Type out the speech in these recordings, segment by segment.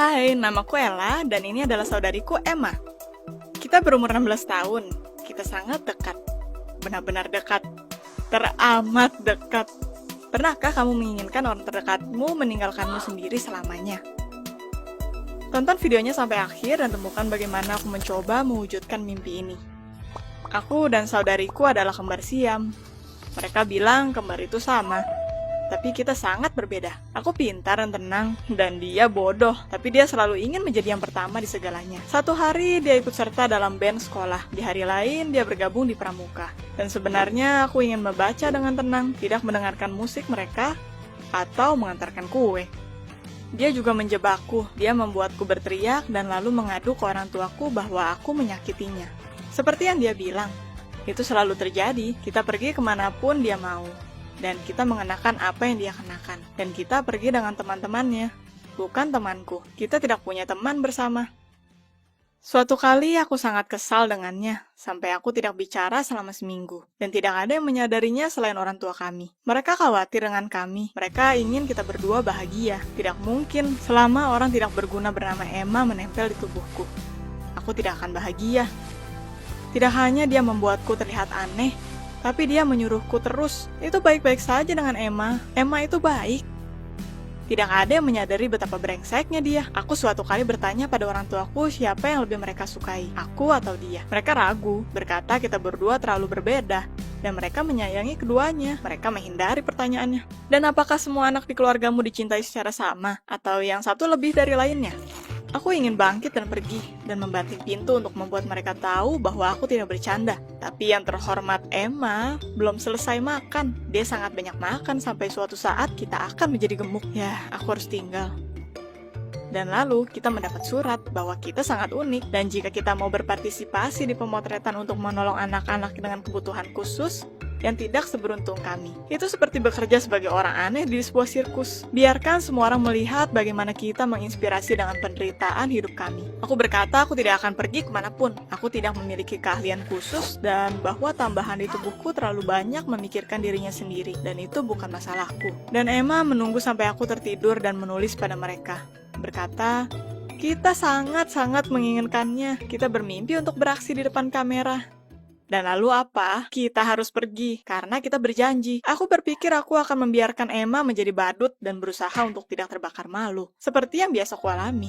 Hai, namaku Ella dan ini adalah saudariku Emma. Kita berumur 16 tahun. Kita sangat dekat. Benar-benar dekat. Teramat dekat. Pernahkah kamu menginginkan orang terdekatmu meninggalkanmu sendiri selamanya? Tonton videonya sampai akhir dan temukan bagaimana aku mencoba mewujudkan mimpi ini. Aku dan saudariku adalah kembar siam. Mereka bilang kembar itu sama. Tapi kita sangat berbeda. Aku pintar dan tenang, dan dia bodoh. Tapi dia selalu ingin menjadi yang pertama di segalanya. Satu hari dia ikut serta dalam band sekolah. Di hari lain dia bergabung di pramuka. Dan sebenarnya aku ingin membaca dengan tenang, tidak mendengarkan musik mereka, atau mengantarkan kue. Dia juga menjebakku. Dia membuatku berteriak dan lalu mengadu ke orang tuaku bahwa aku menyakitinya. Seperti yang dia bilang, itu selalu terjadi. Kita pergi kemanapun dia mau. Dan kita mengenakan apa yang dia kenakan. Dan kita pergi dengan teman-temannya. Bukan temanku. Kita tidak punya teman bersama. Suatu kali aku sangat kesal dengannya. Sampai aku tidak bicara selama seminggu. Dan tidak ada yang menyadarinya selain orang tua kami. Mereka khawatir dengan kami. Mereka ingin kita berdua bahagia. Tidak mungkin selama orang tidak berguna bernama Emma menempel di tubuhku. Aku tidak akan bahagia. Tidak hanya dia membuatku terlihat aneh, tapi dia menyuruhku terus. Itu baik-baik saja dengan Emma. Emma itu baik. Tidak ada yang menyadari betapa brengseknya dia. Aku suatu kali bertanya pada orang tuaku siapa yang lebih mereka sukai, aku atau dia. Mereka ragu, berkata kita berdua terlalu berbeda. Dan mereka menyayangi keduanya. Mereka menghindari pertanyaannya. Dan apakah semua anak di keluargamu dicintai secara sama? Atau yang satu lebih dari lainnya? Aku ingin bangkit dan pergi, dan membanting pintu untuk membuat mereka tahu bahwa aku tidak bercanda. Tapi yang terhormat Emma belum selesai makan. Dia sangat banyak makan sampai suatu saat kita akan menjadi gemuk. Ya, aku harus tinggal. Dan lalu kita mendapat surat bahwa kita sangat unik, dan jika kita mau berpartisipasi di pemotretan untuk menolong anak-anak dengan kebutuhan khusus, yang tidak seberuntung kami. Itu seperti bekerja sebagai orang aneh di sebuah sirkus. Biarkan semua orang melihat bagaimana kita menginspirasi dengan penderitaan hidup kami. Aku berkata aku tidak akan pergi kemanapun. Aku tidak memiliki keahlian khusus dan bahwa tambahan di tubuhku terlalu banyak memikirkan dirinya sendiri. Dan itu bukan masalahku. Dan Emma menunggu sampai aku tertidur dan menulis pada mereka. Berkata, kita sangat-sangat menginginkannya. Kita bermimpi untuk beraksi di depan kamera. Dan lalu apa? Kita harus pergi, karena kita berjanji. Aku berpikir aku akan membiarkan Emma menjadi badut dan berusaha untuk tidak terbakar malu. Seperti yang biasa aku alami.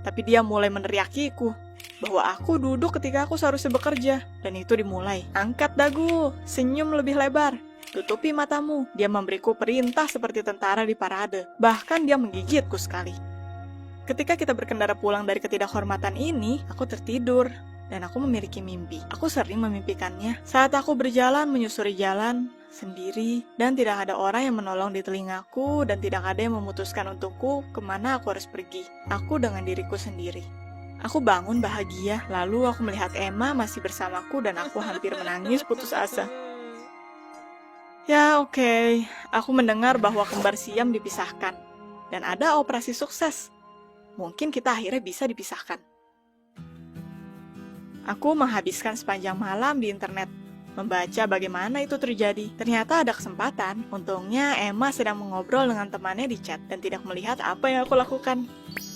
Tapi dia mulai meneriakiku, bahwa aku duduk ketika aku seharusnya bekerja. Dan itu dimulai. Angkat dagu, senyum lebih lebar. Tutupi matamu. Dia memberiku perintah seperti tentara di parade. Bahkan dia menggigitku sekali. Ketika kita berkendara pulang dari ketidakhormatan ini, aku tertidur. Dan aku memiliki mimpi. Aku sering memimpikannya. Saat aku berjalan menyusuri jalan sendiri, dan tidak ada orang yang menolong di telingaku, dan tidak ada yang memutuskan untukku kemana aku harus pergi. Aku dengan diriku sendiri. Aku bangun bahagia, lalu aku melihat Emma masih bersamaku dan aku hampir menangis putus asa. Ya oke, aku mendengar bahwa kembar siam dipisahkan. Dan ada operasi sukses. Mungkin kita akhirnya bisa dipisahkan. Aku menghabiskan sepanjang malam di internet, membaca bagaimana itu terjadi. Ternyata ada kesempatan. Untungnya Emma sedang mengobrol dengan temannya di chat dan tidak melihat apa yang aku lakukan.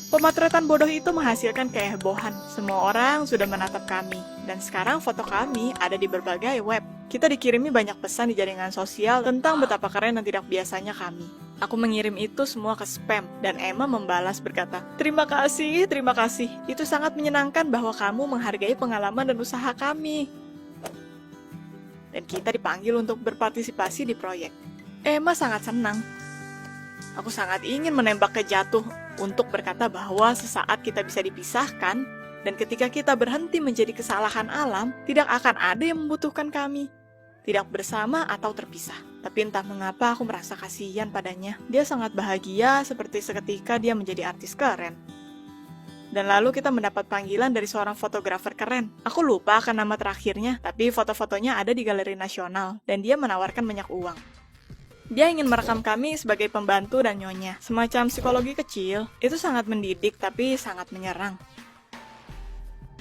Pemotretan bodoh itu menghasilkan kehebohan. Semua orang sudah menatap kami, dan sekarang foto kami ada di berbagai web. Kita dikirimi banyak pesan di jaringan sosial tentang betapa keren dan tidak biasanya kami. Aku mengirim itu semua ke spam, dan Emma membalas berkata, terima kasih, itu sangat menyenangkan bahwa kamu menghargai pengalaman dan usaha kami. Dan kita dipanggil untuk berpartisipasi di proyek. Emma sangat senang. Aku sangat ingin menembak ke jatuh untuk berkata bahwa sesaat kita bisa dipisahkan, dan ketika kita berhenti menjadi kesalahan alam, tidak akan ada yang membutuhkan kami. Tidak bersama atau terpisah. Tapi entah mengapa aku merasa kasihan padanya. Dia sangat bahagia seperti seketika dia menjadi artis keren. Dan lalu kita mendapat panggilan dari seorang fotografer keren. Aku lupa akan nama terakhirnya, tapi foto-fotonya ada di Galeri Nasional. Dan dia menawarkan banyak uang. Dia ingin merekam kami sebagai pembantu dan nyonya. Semacam psikologi kecil. Itu sangat mendidik tapi sangat menyerang.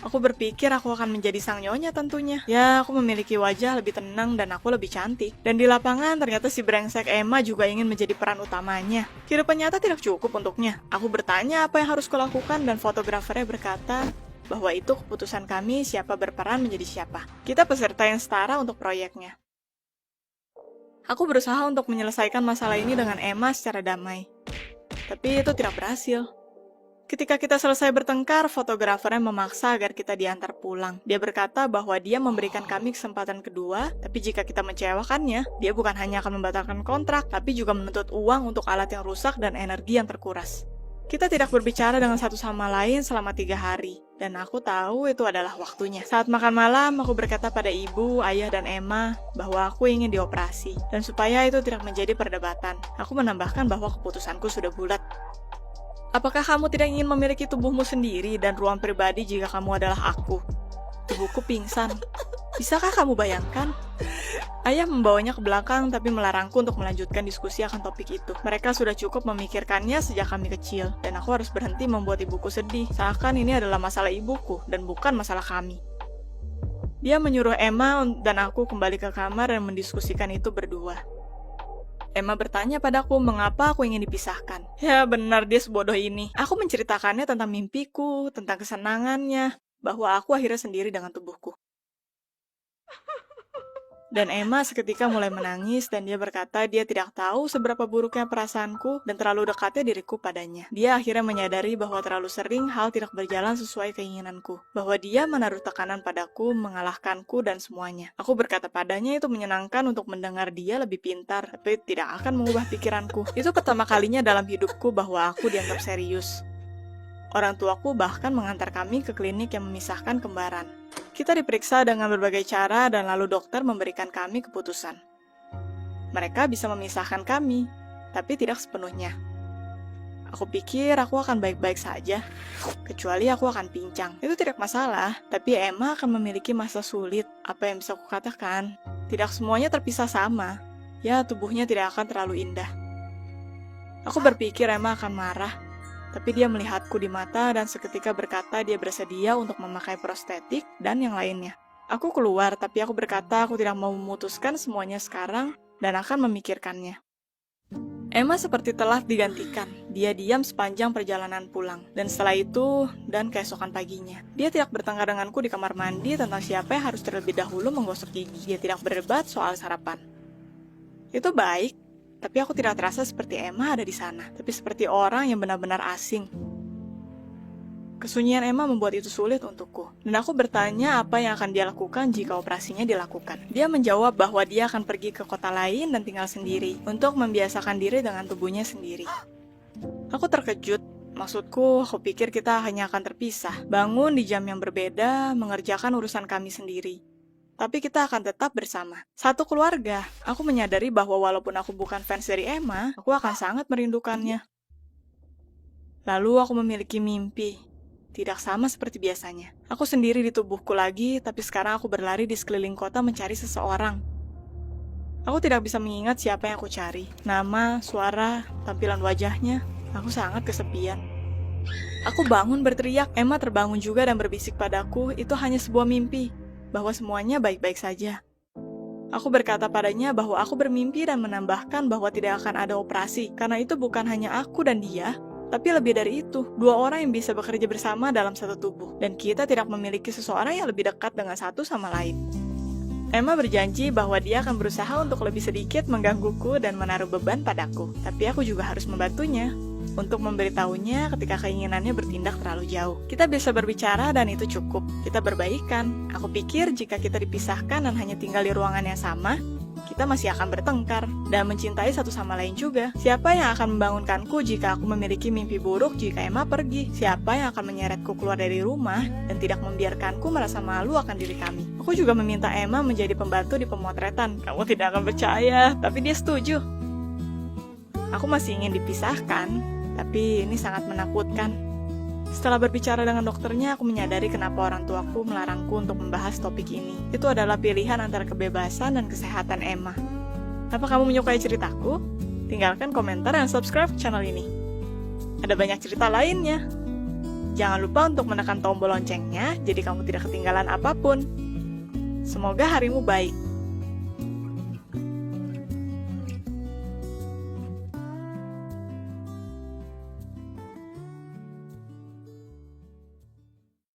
Aku berpikir aku akan menjadi sang nyonya tentunya. Ya, aku memiliki wajah lebih tenang dan aku lebih cantik. Dan di lapangan ternyata si brengsek Emma juga ingin menjadi peran utamanya. Kehidupan nyata tidak cukup untuknya. Aku bertanya apa yang harus kulakukan dan fotografernya berkata bahwa itu keputusan kami siapa berperan menjadi siapa. Kita peserta yang setara untuk proyeknya. Aku berusaha untuk menyelesaikan masalah ini dengan Emma secara damai. Tapi itu tidak berhasil. Ketika kita selesai bertengkar, fotografernya memaksa agar kita diantar pulang. Dia berkata bahwa dia memberikan kami kesempatan kedua, tapi jika kita mengecewakannya, dia bukan hanya akan membatalkan kontrak, tapi juga menuntut uang untuk alat yang rusak dan energi yang terkuras. Kita tidak berbicara dengan satu sama lain selama 3 hari, dan aku tahu itu adalah waktunya. Saat makan malam, aku berkata pada ibu, ayah, dan Emma bahwa aku ingin dioperasi, dan supaya itu tidak menjadi perdebatan, aku menambahkan bahwa keputusanku sudah bulat. Apakah kamu tidak ingin memiliki tubuhmu sendiri dan ruang pribadi jika kamu adalah aku? Tubuhku pingsan. Bisakah kamu bayangkan? Ayah membawanya ke belakang tapi melarangku untuk melanjutkan diskusi akan topik itu. Mereka sudah cukup memikirkannya sejak kami kecil, dan aku harus berhenti membuat ibuku sedih, seakan ini adalah masalah ibuku dan bukan masalah kami. Dia menyuruh Emma dan aku kembali ke kamar dan mendiskusikan itu berdua. Emma bertanya padaku mengapa aku ingin dipisahkan. Ya benar, dia sebodoh ini. Aku menceritakannya tentang mimpiku, tentang kesenangannya, bahwa aku akhirnya sendiri dengan tubuhku. Dan Emma seketika mulai menangis dan dia berkata dia tidak tahu seberapa buruknya perasaanku dan terlalu dekatnya diriku padanya. Dia akhirnya menyadari bahwa terlalu sering hal tidak berjalan sesuai keinginanku. Bahwa dia menaruh tekanan padaku, mengalahkanku dan semuanya. Aku berkata padanya itu menyenangkan untuk mendengar dia lebih pintar, tapi tidak akan mengubah pikiranku. Itu pertama kalinya dalam hidupku bahwa aku dianggap serius. Orang tuaku bahkan mengantar kami ke klinik yang memisahkan kembaran. Kita diperiksa dengan berbagai cara dan lalu dokter memberikan kami keputusan. Mereka bisa memisahkan kami, tapi tidak sepenuhnya. Aku pikir aku akan baik-baik saja, kecuali aku akan pincang. Itu tidak masalah, tapi Emma akan memiliki masa sulit. Apa yang bisa aku katakan? Tidak semuanya terpisah sama. Ya, tubuhnya tidak akan terlalu indah. Aku berpikir Emma akan marah. Tapi dia melihatku di mata dan seketika berkata dia bersedia untuk memakai prostetik dan yang lainnya. Aku keluar, tapi aku berkata aku tidak mau memutuskan semuanya sekarang dan akan memikirkannya. Emma seperti telah digantikan. Dia diam sepanjang perjalanan pulang. Dan setelah itu, dan keesokan paginya, dia tidak bertengkar denganku di kamar mandi tentang siapa yang harus terlebih dahulu menggosok gigi. Dia tidak berdebat soal sarapan. Itu baik. Tapi aku tidak terasa seperti Emma ada di sana, tapi seperti orang yang benar-benar asing. Kesunyian Emma membuat itu sulit untukku, dan aku bertanya apa yang akan dia lakukan jika operasinya dilakukan. Dia menjawab bahwa dia akan pergi ke kota lain dan tinggal sendiri, untuk membiasakan diri dengan tubuhnya sendiri. Aku terkejut, maksudku aku pikir kita hanya akan terpisah, bangun di jam yang berbeda, mengerjakan urusan kami sendiri. Tapi kita akan tetap bersama. Satu keluarga. Aku menyadari bahwa walaupun aku bukan fans dari Emma, aku akan sangat merindukannya. Lalu aku memiliki mimpi. Tidak sama seperti biasanya. Aku sendiri di tubuhku lagi, tapi sekarang aku berlari di sekeliling kota mencari seseorang. Aku tidak bisa mengingat siapa yang aku cari. Nama, suara, tampilan wajahnya. Aku sangat kesepian. Aku bangun berteriak. Emma terbangun juga dan berbisik padaku, itu hanya sebuah mimpi. Bahwa semuanya baik-baik saja. Aku berkata padanya bahwa aku bermimpi dan menambahkan bahwa tidak akan ada operasi, karena itu bukan hanya aku dan dia, tapi lebih dari itu, 2 orang yang bisa bekerja bersama dalam satu tubuh, dan kita tidak memiliki seseorang yang lebih dekat dengan satu sama lain. Emma berjanji bahwa dia akan berusaha untuk lebih sedikit menggangguku dan menaruh beban padaku, tapi aku juga harus membantunya. Untuk memberitahunya ketika keinginannya bertindak terlalu jauh. Kita bisa berbicara dan itu cukup. Kita berbaikan. Aku pikir jika kita dipisahkan dan hanya tinggal di ruangan yang sama, kita masih akan bertengkar dan mencintai satu sama lain juga. Siapa yang akan membangunkanku jika aku memiliki mimpi buruk jika Emma pergi? Siapa yang akan menyeretku keluar dari rumah dan tidak membiarkanku merasa malu akan diri kami? Aku juga meminta Emma menjadi pembantu di pemotretan. Kamu tidak akan percaya, tapi dia setuju. Aku masih ingin dipisahkan, tapi ini sangat menakutkan. Setelah berbicara dengan dokternya, aku menyadari kenapa orang tuaku melarangku untuk membahas topik ini. Itu adalah pilihan antara kebebasan dan kesehatan Emma. Apa kamu menyukai ceritaku? Tinggalkan komentar dan subscribe channel ini. Ada banyak cerita lainnya. Jangan lupa untuk menekan tombol loncengnya, jadi kamu tidak ketinggalan apapun. Semoga harimu baik.